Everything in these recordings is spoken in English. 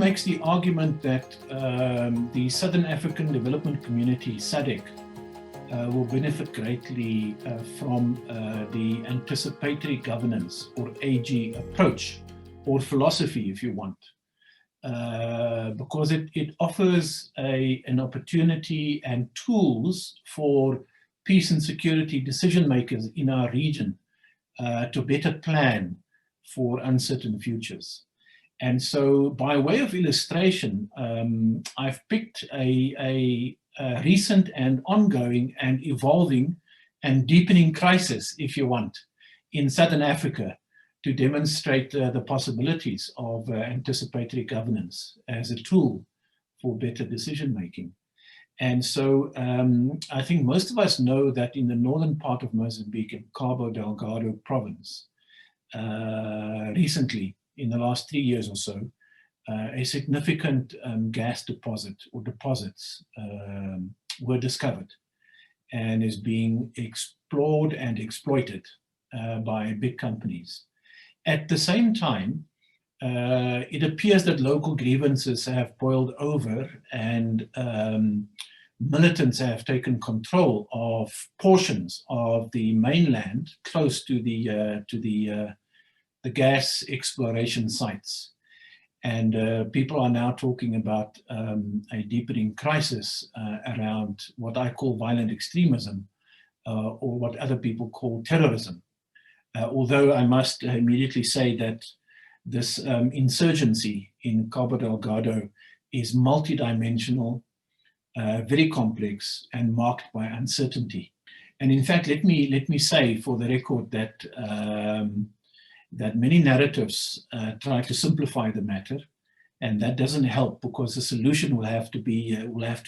makes the argument that the Southern African Development Community, SADC, will benefit greatly from the anticipatory governance, or AG approach, or philosophy if you want, because it offers an opportunity and tools for peace and security decision makers in our region to better plan for uncertain futures. And so, by way of illustration, I've picked a recent and ongoing and evolving and deepening crisis, if you want, in Southern Africa to demonstrate the possibilities of anticipatory governance as a tool for better decision making. And so I think most of us know that in the northern part of Mozambique, in Cabo Delgado province, recently, in the last 3 years or so, a significant gas deposit or deposits were discovered and is being explored and exploited by big companies. At the same time, it appears that local grievances have boiled over and militants have taken control of portions of the mainland close to the gas exploration sites. And people are now talking about a deepening crisis around what I call violent extremism, or what other people call terrorism. Although I must immediately say that this insurgency in Cabo Delgado is multidimensional, very complex, and marked by uncertainty. And in fact, let me say for the record that that many narratives try to simplify the matter, and that doesn't help, because the solution will have to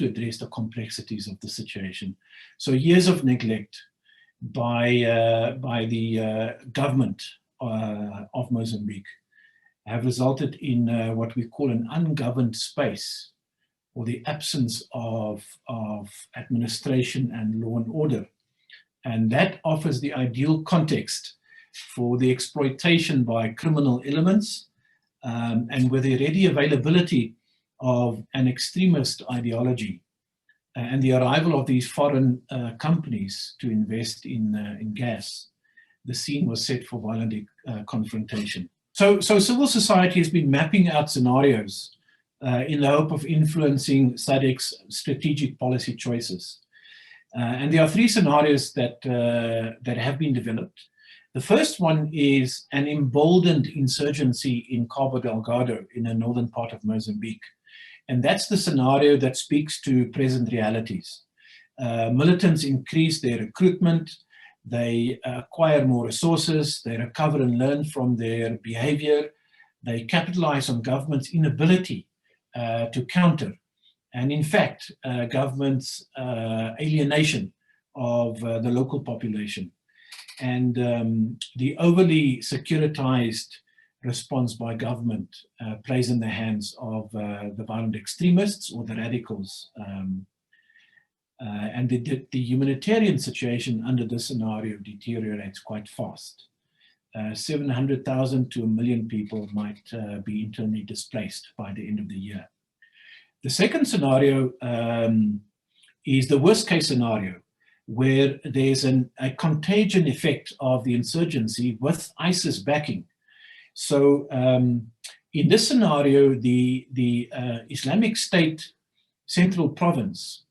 address the complexities of the situation. So years of neglect by the government of Mozambique have resulted in what we call an ungoverned space, or the absence of administration and law and order. And that offers the ideal context for the exploitation by criminal elements, and with the ready availability of an extremist ideology and the arrival of these foreign companies to invest in gas, the scene was set for violent confrontation. So civil society has been mapping out scenarios in the hope of influencing SADC's strategic policy choices. And there are three scenarios that have been developed. The first one is an emboldened insurgency in Cabo Delgado, in the northern part of Mozambique. And that's the scenario that speaks to present realities. Militants increase their recruitment, they acquire more resources, they recover and learn from their behavior, they capitalize on government's inability to counter, and in fact, government's alienation of the local population. And the overly securitized response by government plays in the hands of the violent extremists or the radicals. And the humanitarian situation under this scenario deteriorates quite fast. 700,000 to 1 million people might be internally displaced by the end of the year. The second scenario is the worst case scenario, where there's a contagion effect of the insurgency with ISIS backing. So in this scenario, the Islamic State Central Province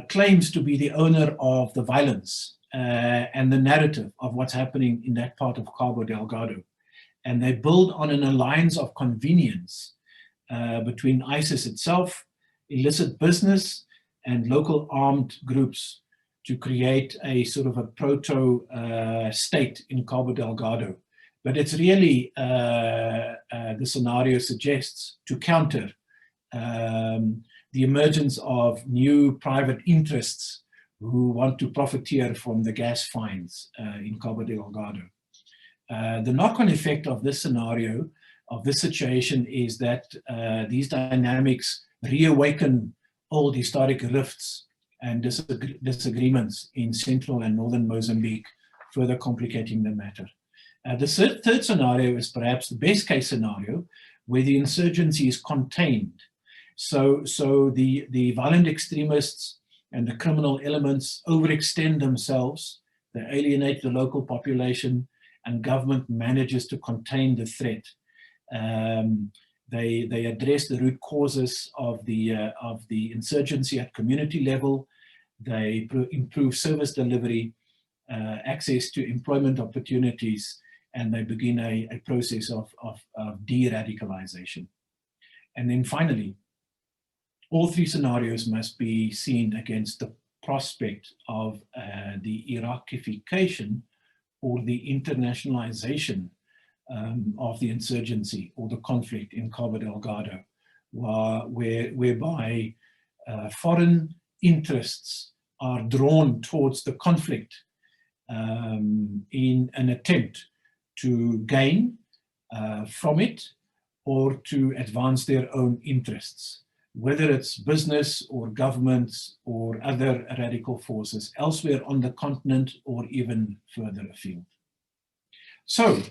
claims to be the owner of the violence and the narrative of what's happening in that part of Cabo Delgado. And they build on an alliance of convenience between ISIS itself, illicit business, and local armed groups to create a sort of a proto-state in Cabo Delgado. But it's really, the scenario suggests, to counter the emergence of new private interests who want to profiteer from the gas finds in Cabo Delgado. The knock-on effect of this scenario, of this situation, is that these dynamics reawaken old historic rifts and disagreements in central and northern Mozambique, further complicating the matter. The third scenario is perhaps the best case scenario, where the insurgency is contained. So the violent extremists and the criminal elements overextend themselves, they alienate the local population, and government manages to contain the threat. They address the root causes of the insurgency at community level. They improve service delivery, access to employment opportunities, and they begin a process of de-radicalization. And then finally, all three scenarios must be seen against the prospect of the Iraqification or the internationalization of the insurgency or the conflict in Cabo Delgado, whereby foreign interests are drawn towards the conflict in an attempt to gain from it or to advance their own interests, whether it's business or governments or other radical forces elsewhere on the continent or even further afield. So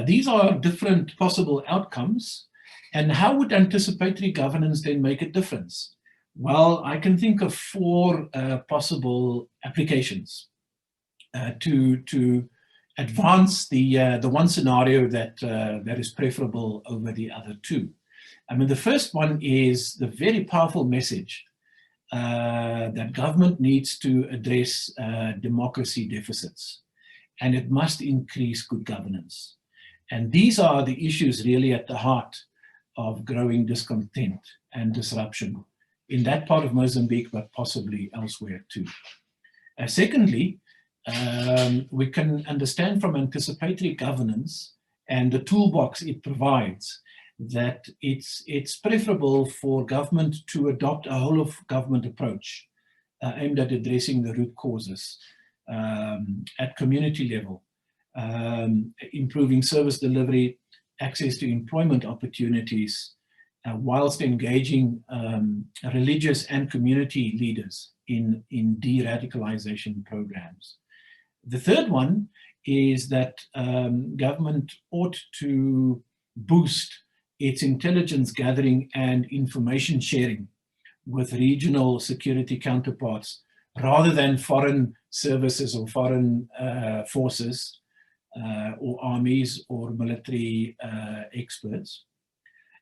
these are different possible outcomes. And how would anticipatory governance then make a difference? Well, I can think of four possible applications to advance the one scenario that is preferable over the other two. I mean, the first one is the very powerful message that government needs to address democracy deficits, and it must increase good governance. And these are the issues really at the heart of growing discontent and disruption in that part of Mozambique, but possibly elsewhere too. Secondly, we can understand from anticipatory governance and the toolbox it provides that it's preferable for government to adopt a whole of government approach aimed at addressing the root causes at community level, improving service delivery, access to employment opportunities, whilst engaging religious and community leaders in de-radicalization programs. The third one is that government ought to boost its intelligence gathering and information sharing with regional security counterparts rather than foreign services or foreign forces or armies or military experts,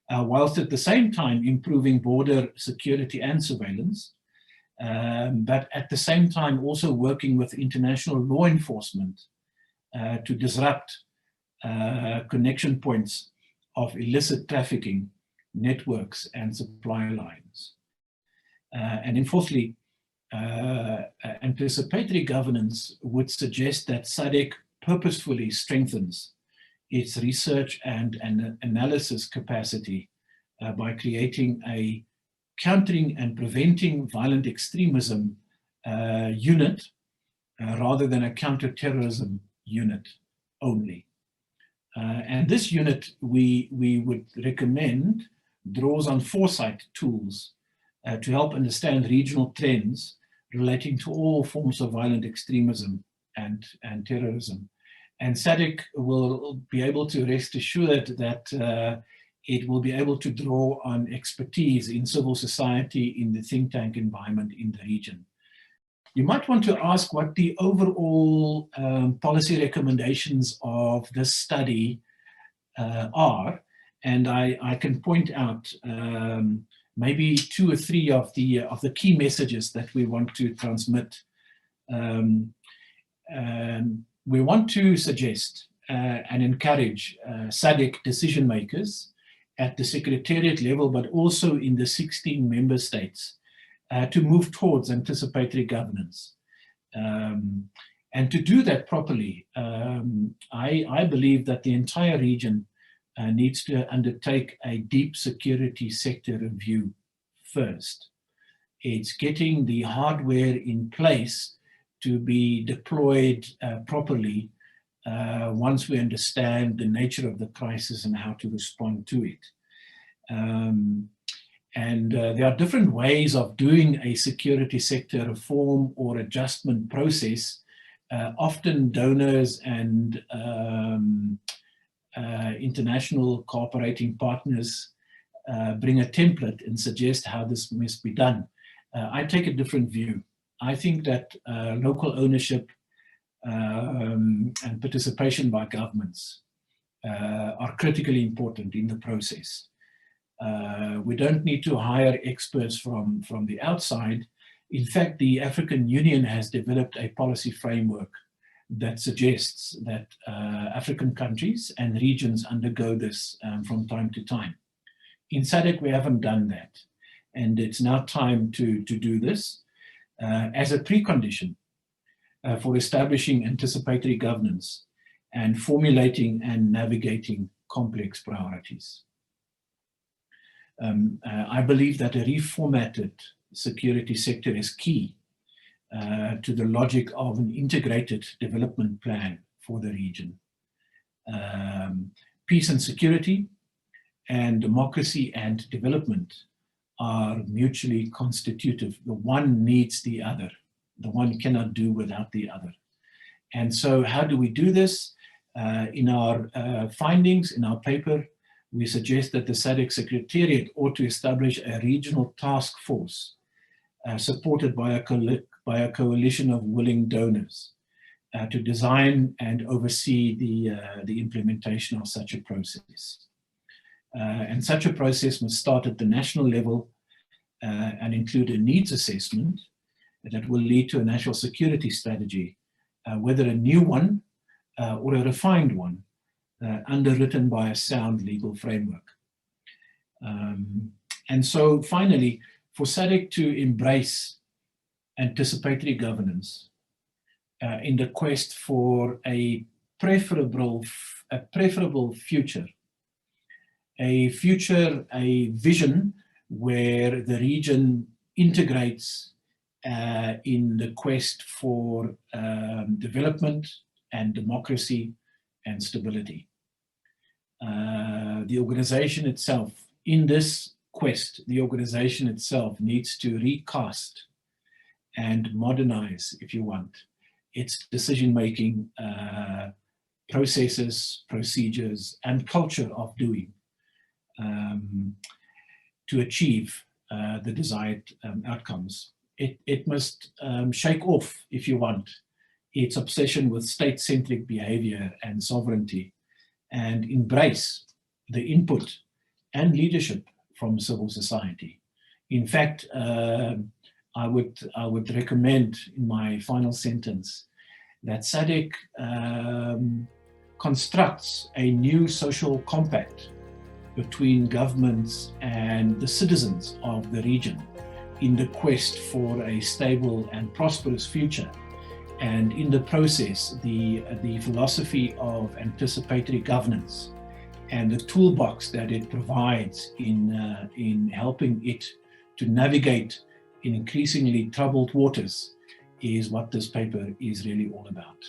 whilst at the same time improving border security and surveillance, but at the same time also working with international law enforcement to disrupt connection points of illicit trafficking networks and supply lines. And then fourthly, anticipatory governance would suggest that SADC purposefully strengthens its research and analysis capacity by creating a countering and preventing violent extremism unit rather than a counterterrorism unit only. And this unit, we would recommend, draws on foresight tools to help understand regional trends relating to all forms of violent extremism and terrorism. And SADC will be able to rest assured that it will be able to draw on expertise in civil society, in the think tank environment in the region. You might want to ask what the overall policy recommendations of this study are, and I can point out maybe two or three of the key messages that we want to transmit. We want to suggest and encourage SADC decision makers at the secretariat level, but also in the 16 member states, to move towards anticipatory governance. And to do that properly, I believe that the entire region needs to undertake a deep security sector review first. It's getting the hardware in place to be deployed properly once we understand the nature of the crisis and how to respond to it. And there are different ways of doing a security sector reform or adjustment process. Often donors and international cooperating partners bring a template and suggest how this must be done. I take a different view. I think that local ownership and participation by governments are critically important in the process. We don't need to hire experts from the outside. In fact, the African Union has developed a policy framework that suggests that African countries and regions undergo this from time to time. In SADC, we haven't done that. And it's now time to do this as a precondition for establishing anticipatory governance and formulating and navigating complex priorities. I believe that a reformatted security sector is key to the logic of an integrated development plan for the region. Peace and security and democracy and development are mutually constitutive. The one needs the other. The one cannot do without the other. And so how do we do this? In our findings, in our paper, we suggest that the SADC Secretariat ought to establish a regional task force supported by a coalition of willing donors to design and oversee the implementation of such a process. And such a process must start at the national level and include a needs assessment that will lead to a national security strategy, whether a new one or a refined one, underwritten by a sound legal framework. And so finally, for SADC to embrace anticipatory governance in the quest for a preferable future, a vision where the region integrates in the quest for development and democracy and stability. The organization itself, in this quest, the organization itself needs to recast and modernize, if you want, its decision-making processes, procedures, and culture of doing to achieve the desired outcomes. It must shake off, if you want, its obsession with state-centric behavior and sovereignty, and embrace the input and leadership from civil society. In fact, I would recommend in my final sentence that SADC constructs a new social compact between governments and the citizens of the region in the quest for a stable and prosperous future. And in the process, the philosophy of anticipatory governance and the toolbox that it provides in helping it to navigate in increasingly troubled waters is what this paper is really all about.